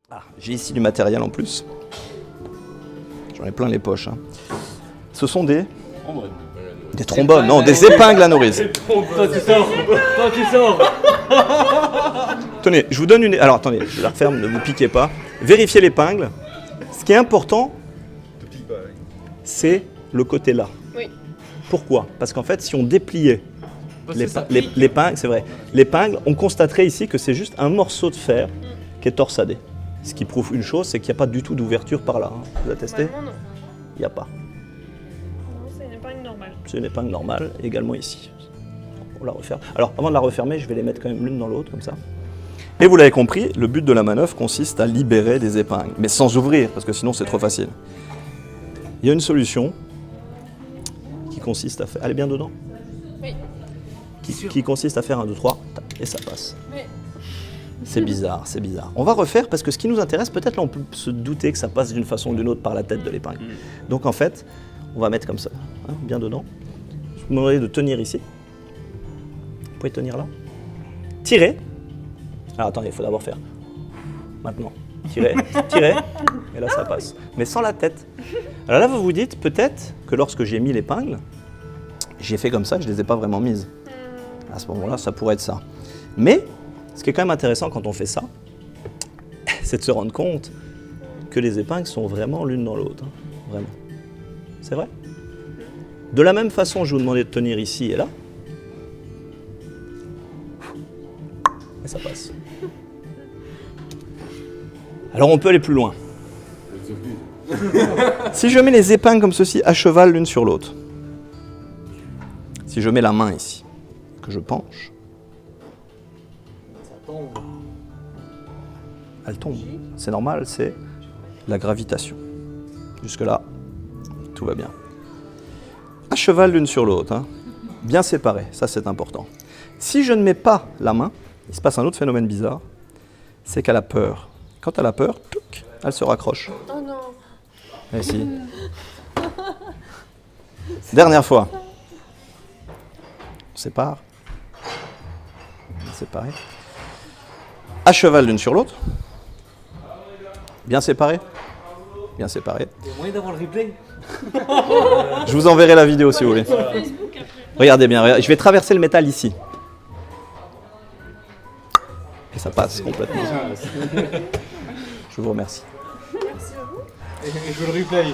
Ah, j'ai ici du matériel en plus. J'en ai plein les poches. Hein. Ce sont des trombones, non, des épingles à nourrice. Toi tu sors. Tenez, je vous donne une... Alors attendez, je la referme, ne vous piquez pas. Vérifiez l'épingle. Ce qui est important, c'est le côté là. Oui. Pourquoi? Parce qu'en fait, si on dépliait l'épingle, c'est vrai, l'épingle, on constaterait ici que c'est juste un morceau de fer qui est torsadé. Ce qui prouve une chose, c'est qu'il n'y a pas du tout d'ouverture par là. Hein. Vous avez testé? Normalement, non. Il n'y a pas. Non, c'est une épingle normale. C'est une épingle normale, également ici. On la referme. Alors, avant de la refermer, je vais les mettre quand même l'une dans l'autre, comme ça. Et vous l'avez compris, le but de la manœuvre consiste à libérer des épingles, mais sans ouvrir, parce que sinon c'est trop facile. Il y a une solution qui consiste à faire... Elle est bien dedans? Oui. Qui consiste à faire 1, 2, 3, et ça passe. Oui. C'est bizarre, c'est bizarre. On va refaire parce que ce qui nous intéresse, peut-être là on peut se douter que ça passe d'une façon ou d'une autre par la tête de l'épingle. Donc en fait, on va mettre comme ça, hein, bien dedans. Je vous demanderai de tenir ici. Vous pouvez tenir là. Tirez. Alors attendez, il faut d'abord faire. Maintenant. Tirez, tirez. Et là ça passe. Mais sans la tête. Alors là vous vous dites peut-être que lorsque j'ai mis l'épingle, j'ai fait comme ça, je ne les ai pas vraiment mises. À ce moment-là, ça pourrait être ça. Mais ce qui est quand même intéressant quand on fait ça, c'est de se rendre compte que les épingles sont vraiment l'une dans l'autre. Hein. Vraiment. C'est vrai? De la même façon, je vous demandais de tenir ici et là. Et ça passe. Alors on peut aller plus loin. Si je mets les épingles comme ceci, à cheval l'une sur l'autre, si je mets la main ici, que je penche, elle tombe. C'est normal, c'est la gravitation. Jusque-là, tout va bien. À cheval l'une sur l'autre, hein. Bien séparées, ça c'est important. Si je ne mets pas la main, il se passe un autre phénomène bizarre, c'est qu'elle a peur. Quand elle a peur, touc, elle se raccroche. Oh non. Et si. Dernière fois. On sépare. Séparé. À cheval l'une sur l'autre. Bien séparé. Bien séparé. Il y a moyen d'avoir le replay. Je vous enverrai la vidéo si vous voulez. Regardez bien, regardez. Je vais traverser le métal ici. Et ça passe complètement. Je vous remercie. Merci à vous. Et je veux le replay.